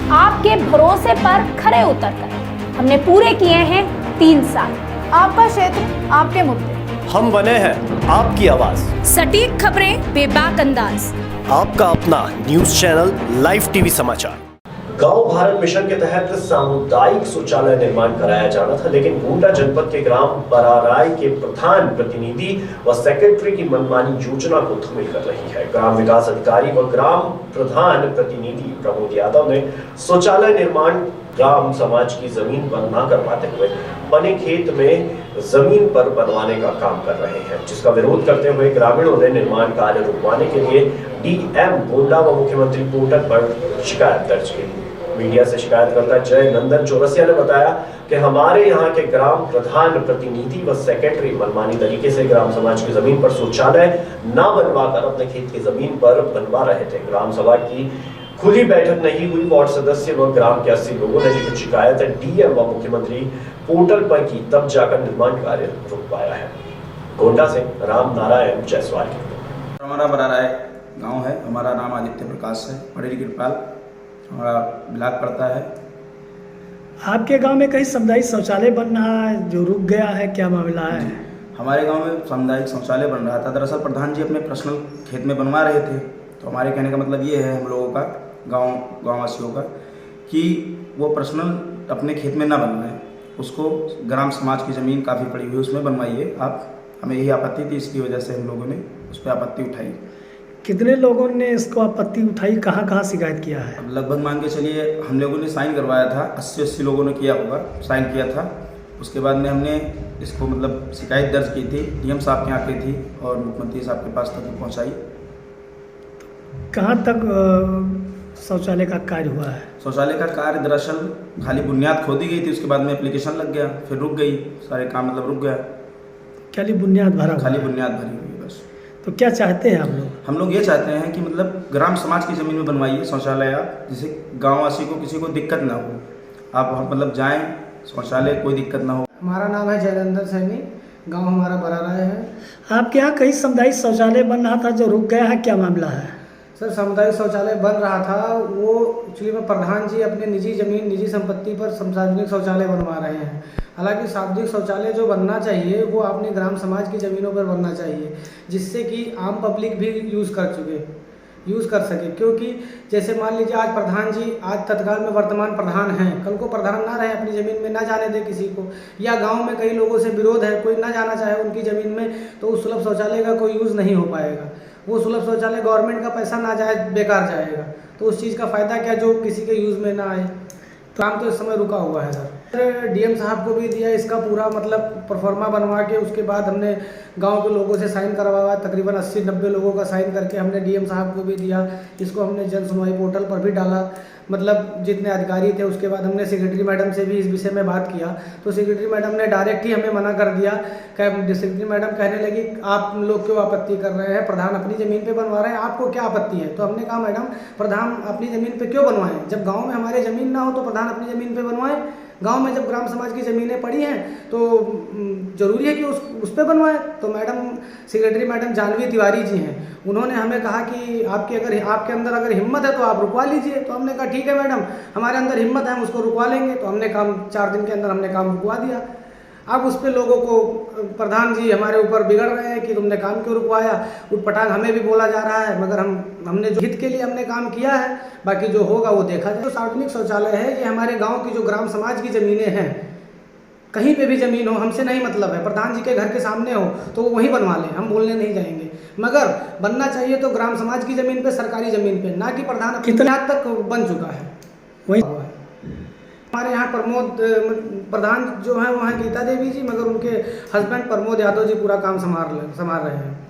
आपके भरोसे पर खरे उतरकर हमने पूरे किए हैं 3 साल। आपका क्षेत्र, आपके मुद्दे, हम बने हैं आपकी आवाज। सटीक खबरें, बेबाक अंदाज, आपका अपना न्यूज चैनल लाइव टीवी समाचार। गांव भारत मिशन के तहत सामुदायिक शौचालय निर्माण कराया जाना था, लेकिन गोंडा जनपद के ग्राम बराराय के प्रधान प्रतिनिधि व सेक्रेटरी की मनमानी योजना को धूमिल कर रही है। ग्राम विकास अधिकारी व ग्राम प्रधान प्रतिनिधि प्रमोद यादव ने शौचालय निर्माण ग्राम समाज की जमीन पर न करवाते हुए बने खेत में जमीन पर बनवाने का काम कर रहे हैं, जिसका विरोध करते हुए ग्रामीणों ने निर्माण कार्य रुकवाने के लिए डीएम गोंडा व मुख्यमंत्री पोर्टल पर शिकायत दर्ज की। मीडिया से शिकायतकर्ता जय नंदन चौरसिया ने बताया कि हमारे यहाँ के ग्राम प्रधान प्रतिनिधि व सेक्रेटरी मनमानी तरीके से ग्राम समाज की जमीन पर शौचालय न बनवाकर अपने खेत की जमीन पर बनवा रहे थे। ग्राम सभा की खुली बैठक नहीं हुई। वार्ड सदस्य व ग्राम के 80 लोगों ने लिखित शिकायत डीएम व मुख्यमंत्री पोर्टल पर की, तब जाकर निर्माण कार्य रुक पाया है। गोंडा से राम नारायण जायसवाल। हमारा बराराय गांव है, हमारा नाम आदित्य प्रकाश है, पटेल कृपाल हमारा ब्लॉक पड़ता है। आपके गांव में कहीं सामुदायिक शौचालय बन रहा है जो रुक गया है, क्या मामला है? हमारे गांव में सामुदायिक शौचालय बन रहा था। दरअसल प्रधान जी अपने पर्सनल खेत में बनवा रहे थे, तो हमारे कहने का मतलब ये है हम लोगों का, गाँव वासियों का, कि वो पर्सनल अपने खेत में ना बनवाएं, उसको ग्राम समाज की ज़मीन काफ़ी पड़ी हुई उसमें बनवाइए आप। हमें यही आपत्ति थी, इसकी वजह से हम लोगों ने उस पर आपत्ति उठाई। कितने लोगों ने इसको आपत्ति उठाई, कहाँ कहाँ शिकायत किया है? अब लगभग मान के चलिए हम लोगों ने साइन करवाया था, 80 लोगों ने किया होगा, साइन किया था। उसके बाद में हमने इसको मतलब शिकायत दर्ज की थी, डीएम साहब के यहाँ की थी और मुख्यमंत्री साहब के पास तक पहुँचाई। कहाँ तक शौचालय का कार्य हुआ है? शौचालय का कार्य दरअसल खाली बुनियाद खोदी गई थी, उसके बाद में एप्लीकेशन लग गया, फिर रुक गई, सारे काम मतलब रुक गया। खाली बुनियाद भरा? खाली बुनियाद भरी हुई बस। तो क्या चाहते हैं आप लोग? हम लोग ये चाहते हैं कि मतलब ग्राम समाज की ज़मीन में बनवाइए शौचालय आप, जिससे गाँववासी को किसी को दिक्कत ना हो। आप मतलब जाएँ शौचालय, कोई दिक्कत ना हो। हमारा नाम है जयनंदन सैनी, गांव हमारा बराराय है। आपके यहाँ कहीं सामुदायिक शौचालय बन रहा था जो रुक गया है, क्या मामला है? सर, सामुदायिक शौचालय बन रहा था, वो एक्चुअली में प्रधान जी अपने निजी ज़मीन, निजी संपत्ति पर सार्वजनिक शौचालय बनवा रहे हैं। हालांकि सार्वजनिक शौचालय जो बनना चाहिए वो अपने ग्राम समाज की ज़मीनों पर बनना चाहिए, जिससे कि आम पब्लिक भी यूज़ कर सके। क्योंकि जैसे मान लीजिए आज प्रधान जी आज तत्काल में वर्तमान प्रधान हैं, कल को प्रधान ना रहे, अपनी ज़मीन में ना जाने दे किसी को, या गांव में कई लोगों से विरोध है, कोई ना जाना चाहे उनकी ज़मीन में, तो उस सुलभ शौचालय का कोई यूज़ नहीं हो पाएगा। वो सुलभ शौचालय गवर्नमेंट का पैसा ना जाए, बेकार जाएगा, तो उस चीज़ का फ़ायदा क्या जो किसी के यूज़ में ना आए। काम तो इस समय रुका हुआ है सर। डीएम साहब को भी दिया इसका पूरा मतलब परफॉर्मा बनवा के, उसके बाद हमने गांव के लोगों से साइन करवाया, तकरीबन 80-90 लोगों का साइन करके हमने डीएम साहब को भी दिया। इसको हमने जन सुनवाई पोर्टल पर भी डाला, मतलब जितने अधिकारी थे। उसके बाद हमने सेक्रेटरी मैडम से भी इस विषय में बात किया, तो सेक्रेटरी मैडम ने डायरेक्ट ही हमें मना कर दिया। सेक्रेटरी मैडम कहने लगी आप लोग क्यों आपत्ति कर रहे हैं, प्रधान अपनी ज़मीन पे बनवा रहे हैं, आपको क्या आपत्ति है? तो हमने कहा मैडम प्रधान अपनी ज़मीन पे क्यों बनवाएं, जब गांव में हमारे ज़मीन ना हो तो प्रधान अपनी ज़मीन पे बनवाएं। गांव में जब ग्राम समाज की ज़मीनें पड़ी हैं तो ज़रूरी है कि उस पर बनवाएं। तो madam secretary madam Janvi Tiwari ji हैं, उन्होंने हमें कहा कि आपके अंदर अगर हिम्मत है तो आप रुकवा लीजिए। तो हमने कहा ठीक है मैडम, हमारे अंदर हिम्मत है, हम उसको रुकवा लेंगे। तो हमने काम 4 दिन के अंदर हमने काम रुकवा दिया। अब उस पर लोगों को प्रधान जी हमारे ऊपर बिगड़ रहे हैं कि तुमने काम क्यों रुकवाया, उठपटांग हमें भी बोला जा रहा है, मगर हमने जो हित के लिए हमने काम किया है, बाकी जो होगा वो देखा जाए। जो सार्वजनिक शौचालय है ये हमारे गांव की जो ग्राम समाज की ज़मीनें हैं, कहीं पे भी ज़मीन हो हमसे नहीं मतलब है, प्रधान जी के घर के सामने हो तो वो वहीं बनवा लें, हम बोलने नहीं जाएंगे, मगर बनना चाहिए तो ग्राम समाज की ज़मीन पे, सरकारी ज़मीन पे, ना कि प्रधान। कितना तक बन चुका है वही हमारे यहाँ प्रमोद प्रधान जो है वहाँ गीता देवी जी, मगर उनके हस्बैंड प्रमोद यादव जी पूरा काम संभाल रहे हैं।